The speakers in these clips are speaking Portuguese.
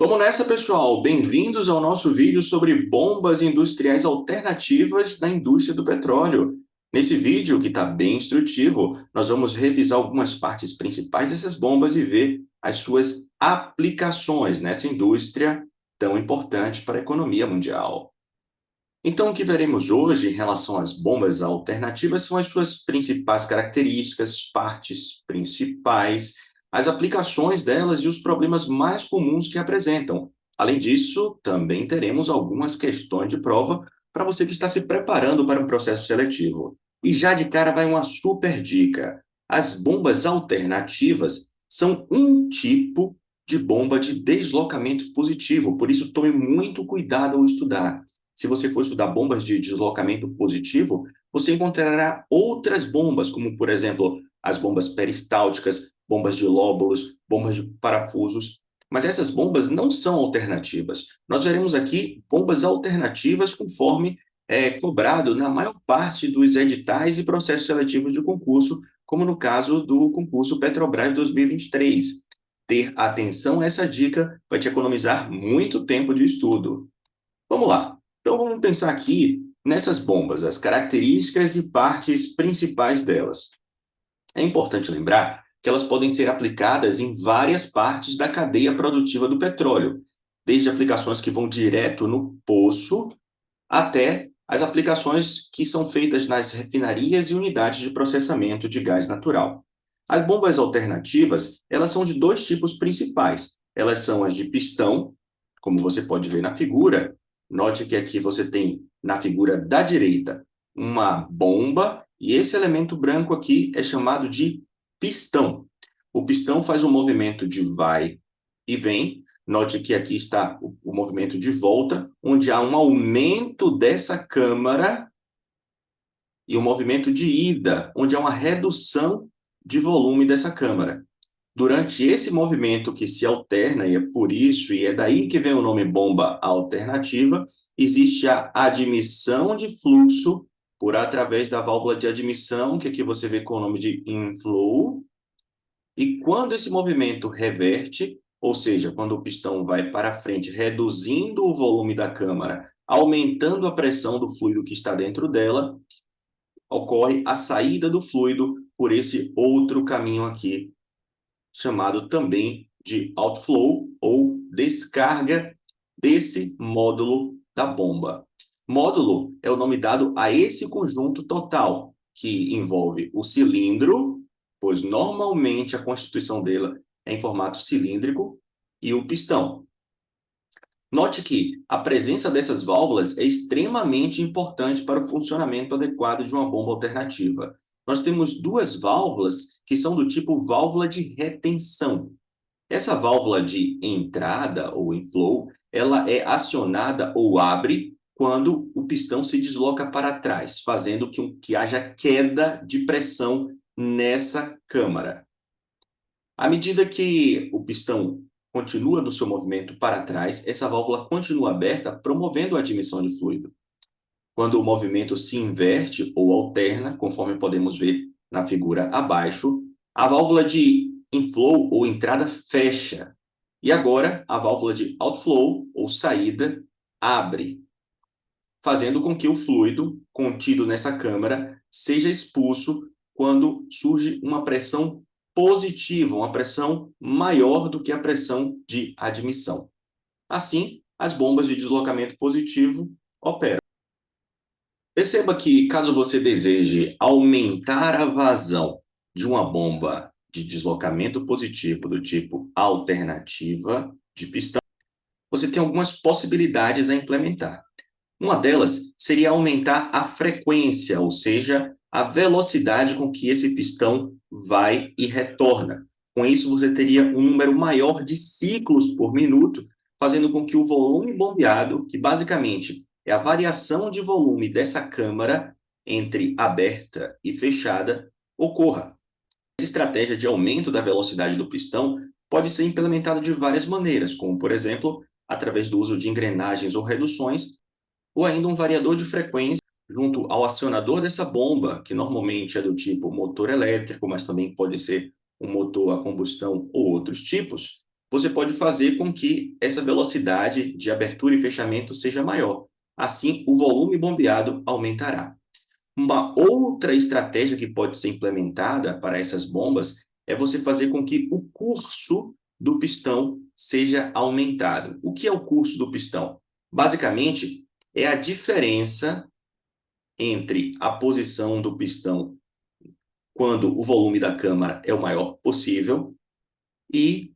Vamos nessa, pessoal! Bem-vindos ao nosso vídeo sobre bombas industriais alternativas na indústria do petróleo. Nesse vídeo, que está bem instrutivo, nós vamos revisar algumas partes principais dessas bombas e ver as suas aplicações nessa indústria tão importante para a economia mundial. Então, o que veremos hoje em relação às bombas alternativas são as suas principais características, partes principais, as aplicações delas e os problemas mais comuns que apresentam. Além disso, também teremos algumas questões de prova para você que está se preparando para um processo seletivo. E já de cara vai uma super dica. As bombas alternativas são um tipo de bomba de deslocamento positivo, por isso tome muito cuidado ao estudar. Se você for estudar bombas de deslocamento positivo, você encontrará outras bombas, como, por exemplo, as bombas peristálticas, bombas de lóbulos, bombas de parafusos. Mas essas bombas não são alternativas. Nós veremos aqui bombas alternativas conforme é cobrado na maior parte dos editais e processos seletivos de concurso, como no caso do concurso Petrobras 2023. Ter atenção a essa dica vai te economizar muito tempo de estudo. Vamos lá. Então, vamos pensar aqui nessas bombas, as características e partes principais delas. É importante lembrar que elas podem ser aplicadas em várias partes da cadeia produtiva do petróleo, desde aplicações que vão direto no poço até as aplicações que são feitas nas refinarias e unidades de processamento de gás natural. As bombas alternativas, elas são de dois tipos principais. Elas são as de pistão, como você pode ver na figura. Note que aqui você tem, na figura da direita, uma bomba, e esse elemento branco aqui é chamado de pistão. O pistão faz um movimento de vai e vem. Note que aqui está o movimento de volta, onde há um aumento dessa câmara, e o movimento de ida, onde há uma redução de volume dessa câmara. Durante esse movimento que se alterna, e é por isso, e é daí que vem o nome bomba alternativa, existe a admissão de fluxo por através da válvula de admissão, que aqui você vê com o nome de inflow, e quando esse movimento reverte, ou seja, quando o pistão vai para frente, reduzindo o volume da câmara, aumentando a pressão do fluido que está dentro dela, ocorre a saída do fluido por esse outro caminho aqui, chamado também de outflow ou descarga desse módulo da bomba. Módulo é o nome dado a esse conjunto total, que envolve o cilindro, pois normalmente a constituição dele é em formato cilíndrico, e o pistão. Note que a presença dessas válvulas é extremamente importante para o funcionamento adequado de uma bomba alternativa. Nós temos duas válvulas que são do tipo válvula de retenção. Essa válvula de entrada, ou inflow, ela é acionada ou abre quando o pistão se desloca para trás, fazendo que haja queda de pressão nessa câmara. À medida que o pistão continua no seu movimento para trás, essa válvula continua aberta, promovendo a admissão de fluido. Quando o movimento se inverte ou alterna, conforme podemos ver na figura abaixo, a válvula de inflow ou entrada fecha. E agora a válvula de outflow ou saída abre, fazendo com que o fluido contido nessa câmara seja expulso quando surge uma pressão positiva, uma pressão maior do que a pressão de admissão. Assim, as bombas de deslocamento positivo operam. Perceba que, caso você deseje aumentar a vazão de uma bomba de deslocamento positivo do tipo alternativa de pistão, você tem algumas possibilidades a implementar. Uma delas seria aumentar a frequência, ou seja, a velocidade com que esse pistão vai e retorna. Com isso, você teria um número maior de ciclos por minuto, fazendo com que o volume bombeado, que basicamente é a variação de volume dessa câmara entre aberta e fechada, ocorra. Essa estratégia de aumento da velocidade do pistão pode ser implementada de várias maneiras, como, por exemplo, através do uso de engrenagens ou reduções, ou ainda um variador de frequência junto ao acionador dessa bomba, que normalmente é do tipo motor elétrico, mas também pode ser um motor a combustão ou outros tipos. você pode fazer com que essa velocidade de abertura e fechamento seja maior. Assim, o volume bombeado aumentará. Uma outra estratégia que pode ser implementada para essas bombas é você fazer com que o curso do pistão seja aumentado. O que é o curso do pistão? Basicamente, é a diferença entre a posição do pistão quando o volume da câmara é o maior possível e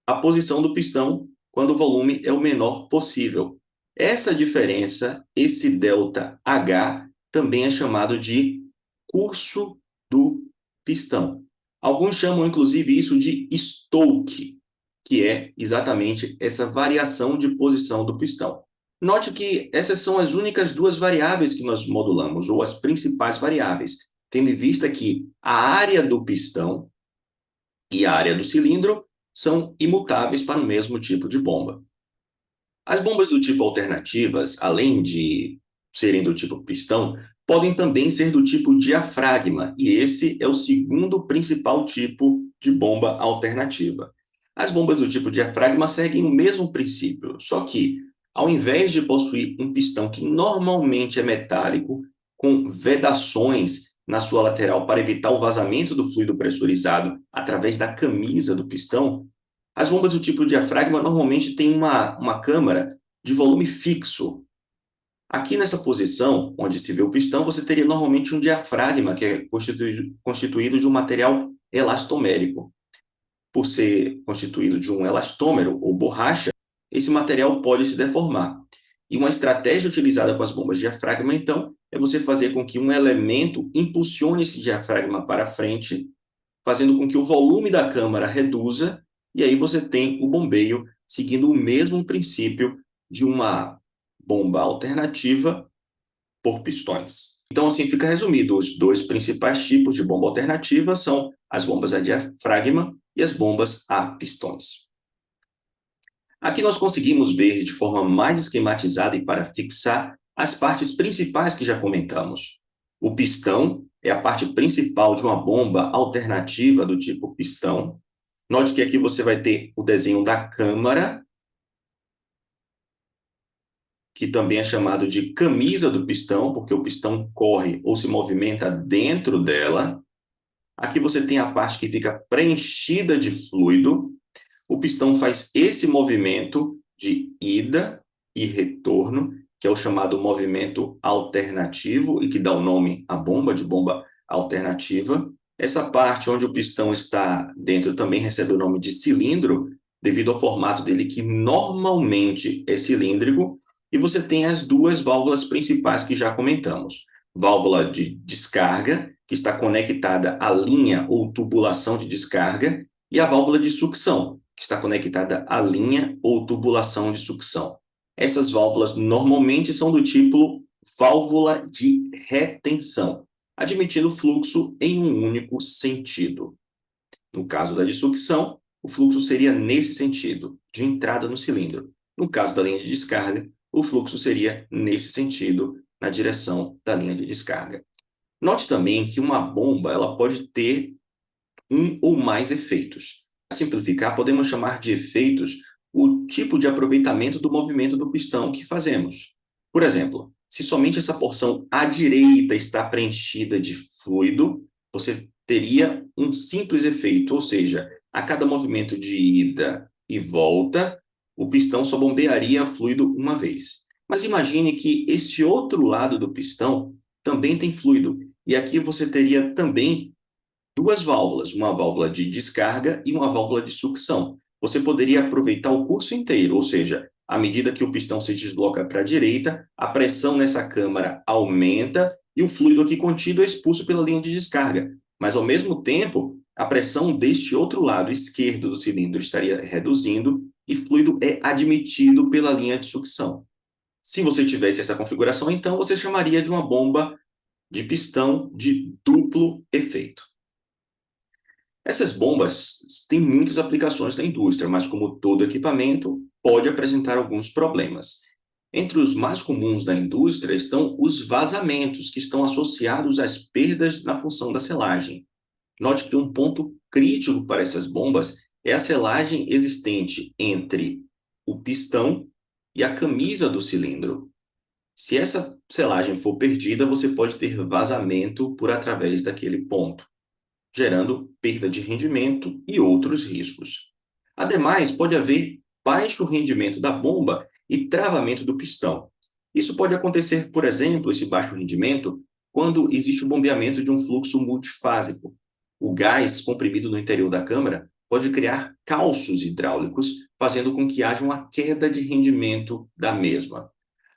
a posição do pistão quando o volume é o menor possível. Essa diferença, esse ΔH, também é chamado de curso do pistão. Alguns chamam, inclusive, isso de stoke, que é exatamente essa variação de posição do pistão. Note que essas são as únicas duas variáveis que nós modulamos, ou as principais variáveis, tendo em vista que a área do pistão e a área do cilindro são imutáveis para o mesmo tipo de bomba. As bombas do tipo alternativas, além de serem do tipo pistão, podem também ser do tipo diafragma, e esse é o segundo principal tipo de bomba alternativa. As bombas do tipo diafragma seguem o mesmo princípio, só que, ao invés de possuir um pistão que normalmente é metálico, com vedações na sua lateral para evitar o vazamento do fluido pressurizado através da camisa do pistão, as bombas do tipo diafragma normalmente têm uma câmara de volume fixo. Aqui nessa posição, onde se vê o pistão, você teria normalmente um diafragma, que é constituído de um material elastomérico. Por ser constituído de um elastômero ou borracha, esse material pode se deformar. E uma estratégia utilizada com as bombas de diafragma, então, é você fazer com que um elemento impulsione esse diafragma para frente, fazendo com que o volume da câmara reduza, e aí você tem o bombeio seguindo o mesmo princípio de uma bomba alternativa por pistões. Então, assim fica resumido: os dois principais tipos de bomba alternativa são as bombas a diafragma e as bombas a pistões. Aqui nós conseguimos ver de forma mais esquematizada e para fixar as partes principais que já comentamos. O pistão é a parte principal de uma bomba alternativa do tipo pistão. Note que aqui você vai ter o desenho da câmara, que também é chamado de camisa do pistão, porque o pistão corre ou se movimenta dentro dela. Aqui você tem a parte que fica preenchida de fluido. O pistão faz esse movimento de ida e retorno, que é o chamado movimento alternativo e que dá o nome à bomba, de bomba alternativa. Essa parte onde o pistão está dentro também recebe o nome de cilindro, devido ao formato dele, que normalmente é cilíndrico. E você tem as duas válvulas principais que já comentamos. Válvula de descarga, que está conectada à linha ou tubulação de descarga, e a válvula de sucção, que está conectada à linha ou tubulação de sucção. Essas válvulas normalmente são do tipo válvula de retenção, admitindo fluxo em um único sentido. No caso da de sucção, o fluxo seria nesse sentido, de entrada no cilindro. No caso da linha de descarga, o fluxo seria nesse sentido, na direção da linha de descarga. Note também que uma bomba ela pode ter um ou mais efeitos. Para simplificar, podemos chamar de efeitos o tipo de aproveitamento do movimento do pistão que fazemos. Por exemplo, se somente essa porção à direita está preenchida de fluido, você teria um simples efeito, ou seja, a cada movimento de ida e volta, o pistão só bombearia fluido uma vez. Mas imagine que esse outro lado do pistão também tem fluido, e aqui você teria também duas válvulas, uma válvula de descarga e uma válvula de sucção. Você poderia aproveitar o curso inteiro, ou seja, à medida que o pistão se desloca para a direita, a pressão nessa câmara aumenta e o fluido aqui contido é expulso pela linha de descarga. Mas, ao mesmo tempo, a pressão deste outro lado esquerdo do cilindro estaria reduzindo e fluido é admitido pela linha de sucção. Se você tivesse essa configuração, então você chamaria de uma bomba de pistão de duplo efeito. Essas bombas têm muitas aplicações na indústria, mas como todo equipamento, pode apresentar alguns problemas. Entre os mais comuns da indústria estão os vazamentos, que estão associados às perdas na função da selagem. Note que um ponto crítico para essas bombas É a selagem existente entre o pistão e a camisa do cilindro. Se essa selagem for perdida, você pode ter vazamento por através daquele ponto, gerando perda de rendimento e outros riscos. Ademais, pode haver baixo rendimento da bomba e travamento do pistão. Isso pode acontecer, por exemplo, esse baixo rendimento, quando existe o bombeamento de um fluxo multifásico. O gás comprimido no interior da câmara pode criar calços hidráulicos, fazendo com que haja uma queda de rendimento da mesma.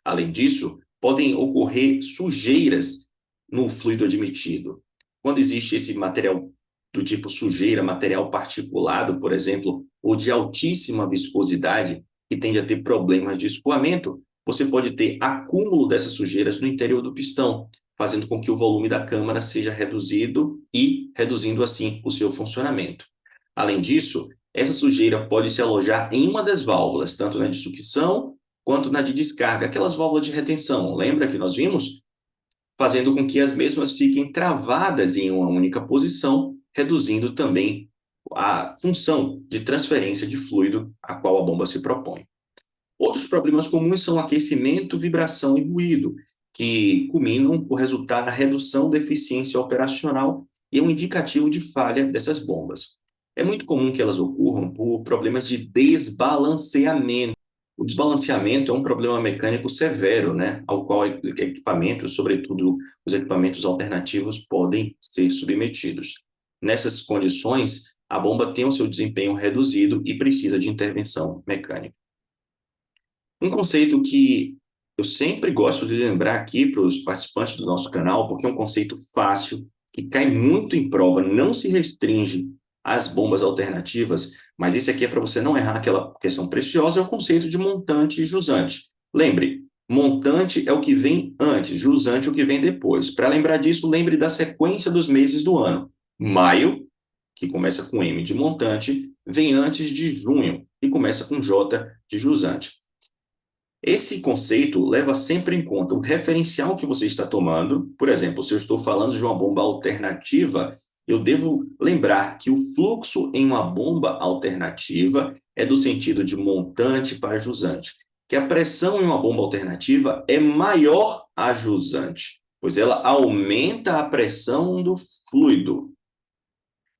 Além disso, podem ocorrer sujeiras no fluido admitido. Quando existe esse material do tipo sujeira, material particulado, por exemplo, ou de altíssima viscosidade, que tende a ter problemas de escoamento, você pode ter acúmulo dessas sujeiras no interior do pistão, fazendo com que o volume da câmara seja reduzido e reduzindo assim o seu funcionamento. Além disso, essa sujeira pode se alojar em uma das válvulas, tanto na de sucção quanto na de descarga, aquelas válvulas de retenção. Lembra que nós vimos? Fazendo com que as mesmas fiquem travadas em uma única posição, reduzindo também a função de transferência de fluido a qual a bomba se propõe. Outros problemas comuns são aquecimento, vibração e ruído, que culminam por resultar na redução da eficiência operacional e é um indicativo de falha dessas bombas. É muito comum que elas ocorram por problemas de desbalanceamento. O desbalanceamento é um problema mecânico severo, né, ao qual equipamentos, sobretudo os equipamentos alternativos, podem ser submetidos. Nessas condições, a bomba tem o seu desempenho reduzido e precisa de intervenção mecânica. Um conceito que eu sempre gosto de lembrar aqui para os participantes do nosso canal, porque é um conceito fácil, que cai muito em prova, não se restringe às bombas alternativas, mas esse aqui é para você não errar aquela questão preciosa, é o conceito de montante e jusante. Lembre, montante é o que vem antes, jusante é o que vem depois. Para lembrar disso, lembre da sequência dos meses do ano. Maio, que começa com M de montante, vem antes de junho, que começa com J de jusante. Esse conceito leva sempre em conta o referencial que você está tomando. Por exemplo, se eu estou falando de uma bomba alternativa, eu devo lembrar que o fluxo em uma bomba alternativa é do sentido de montante para jusante, que a pressão em uma bomba alternativa é maior a jusante, pois ela aumenta a pressão do fluido.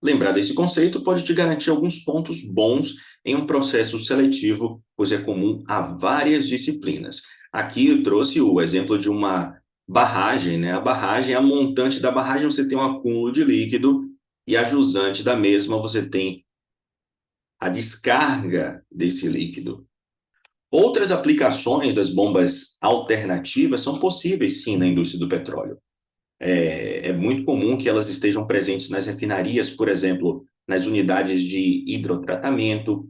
Lembrar desse conceito pode te garantir alguns pontos bons em um processo seletivo, pois é comum a várias disciplinas. Aqui eu trouxe o exemplo de uma barragem, né? A barragem, a montante da barragem, você tem um acúmulo de líquido, e a jusante da mesma, você tem a descarga desse líquido. Outras aplicações das bombas alternativas são possíveis, sim, na indústria do petróleo. É muito comum que elas estejam presentes nas refinarias, por exemplo, nas unidades de hidrotratamento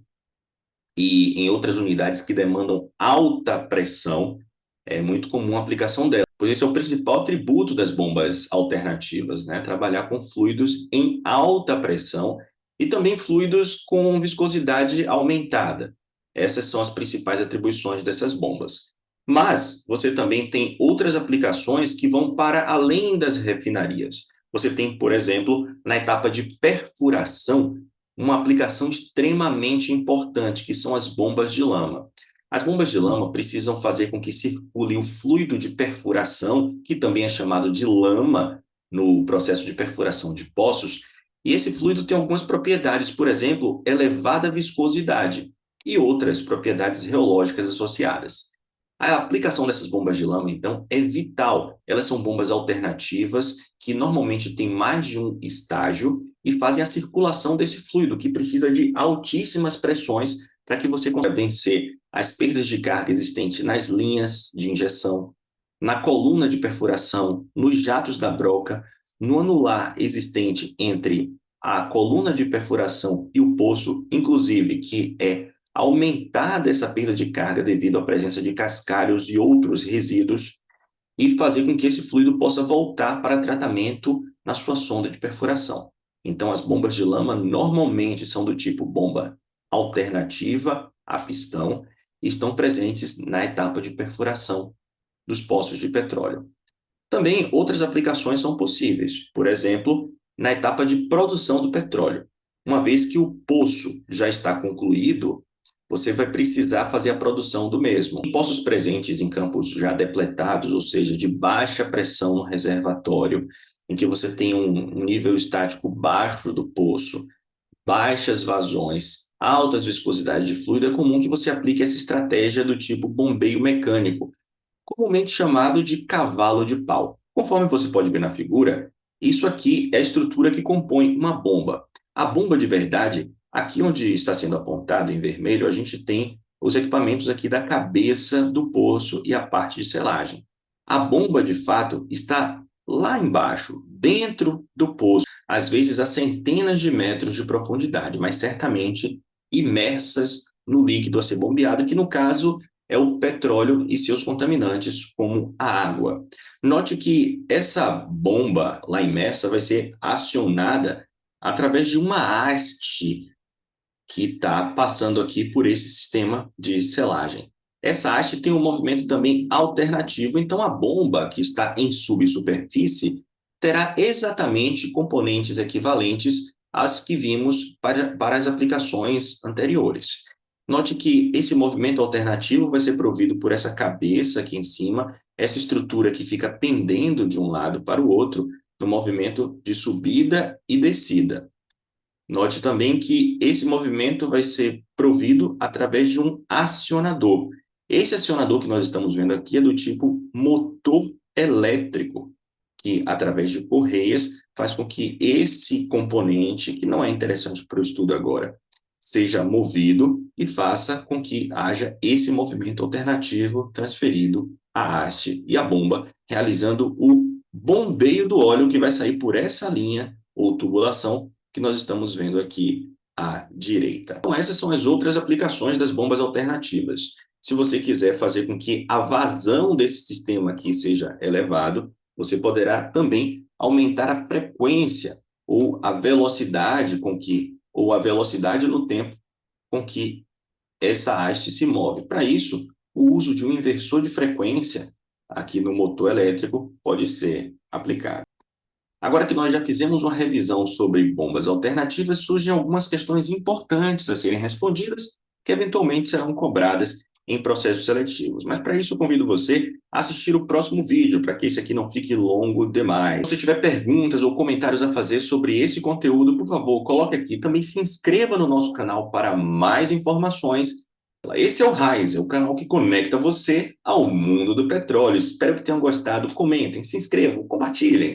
e em outras unidades que demandam alta pressão. É muito comum a aplicação dela, pois esse é o principal atributo das bombas alternativas, né? Trabalhar com fluidos em alta pressão e também fluidos com viscosidade aumentada. Essas são as principais atribuições dessas bombas. Mas você também tem outras aplicações que vão para além das refinarias. Você tem, por exemplo, na etapa de perfuração, uma aplicação extremamente importante, que são as bombas de lama. As bombas de lama precisam fazer com que circule o fluido de perfuração, que também é chamado de lama no processo de perfuração de poços, e esse fluido tem algumas propriedades, por exemplo, elevada viscosidade e outras propriedades reológicas associadas. A aplicação dessas bombas de lama, então, é vital. Elas são bombas alternativas que normalmente têm mais de um estágio e fazem a circulação desse fluido, que precisa de altíssimas pressões para que você consiga vencer as perdas de carga existentes nas linhas de injeção, na coluna de perfuração, nos jatos da broca, no anular existente entre a coluna de perfuração e o poço, inclusive, que é aumentada essa perda de carga devido à presença de cascalhos e outros resíduos, e fazer com que esse fluido possa voltar para tratamento na sua sonda de perfuração. Então, as bombas de lama normalmente são do tipo bomba alternativa a pistão e estão presentes na etapa de perfuração dos poços de petróleo. Também outras aplicações são possíveis, por exemplo, na etapa de produção do petróleo. Uma vez que o poço já está concluído, você vai precisar fazer a produção do mesmo. Em poços presentes em campos já depletados, ou seja, de baixa pressão no reservatório, em que você tem um nível estático baixo do poço, baixas vazões, altas viscosidades de fluido, é comum que você aplique essa estratégia do tipo bombeio mecânico, comumente chamado de cavalo de pau. Conforme você pode ver na figura, isso aqui é a estrutura que compõe uma bomba. A bomba de verdade, aqui onde está sendo apontado em vermelho, a gente tem os equipamentos aqui da cabeça do poço e a parte de selagem. A bomba, de fato, está lá embaixo, dentro do poço, às vezes a centenas de metros de profundidade, mas certamente imersas no líquido a ser bombeado, que no caso é o petróleo e seus contaminantes, como a água. Note que essa bomba lá imersa vai ser acionada através de uma haste que está passando aqui por esse sistema de selagem. Essa haste tem um movimento também alternativo, então a bomba que está em subsuperfície terá exatamente componentes equivalentes às que vimos para as aplicações anteriores. Note que esse movimento alternativo vai ser provido por essa cabeça aqui em cima, essa estrutura que fica pendendo de um lado para o outro, no movimento de subida e descida. Note também que esse movimento vai ser provido através de um acionador. Esse acionador que nós estamos vendo aqui é do tipo motor elétrico, que através de correias faz com que esse componente, que não é interessante para o estudo agora, seja movido e faça com que haja esse movimento alternativo transferido à haste e à bomba, realizando o bombeio do óleo que vai sair por essa linha ou tubulação que nós estamos vendo aqui à direita. Então, essas são as outras aplicações das bombas alternativas. Se você quiser fazer com que a vazão desse sistema aqui seja elevado, você poderá também aumentar a frequência ou a velocidade no tempo com que essa haste se move. Para isso, o uso de um inversor de frequência aqui no motor elétrico pode ser aplicado. Agora que nós já fizemos uma revisão sobre bombas alternativas, surgem algumas questões importantes a serem respondidas, que eventualmente serão cobradas em processos seletivos. Mas para isso eu convido você a assistir o próximo vídeo, para que esse aqui não fique longo demais. Se você tiver perguntas ou comentários a fazer sobre esse conteúdo, por favor, coloque aqui. Também se inscreva no nosso canal para mais informações. Esse é o Raiz, é o canal que conecta você ao mundo do petróleo. Espero que tenham gostado. Comentem, se inscrevam, compartilhem.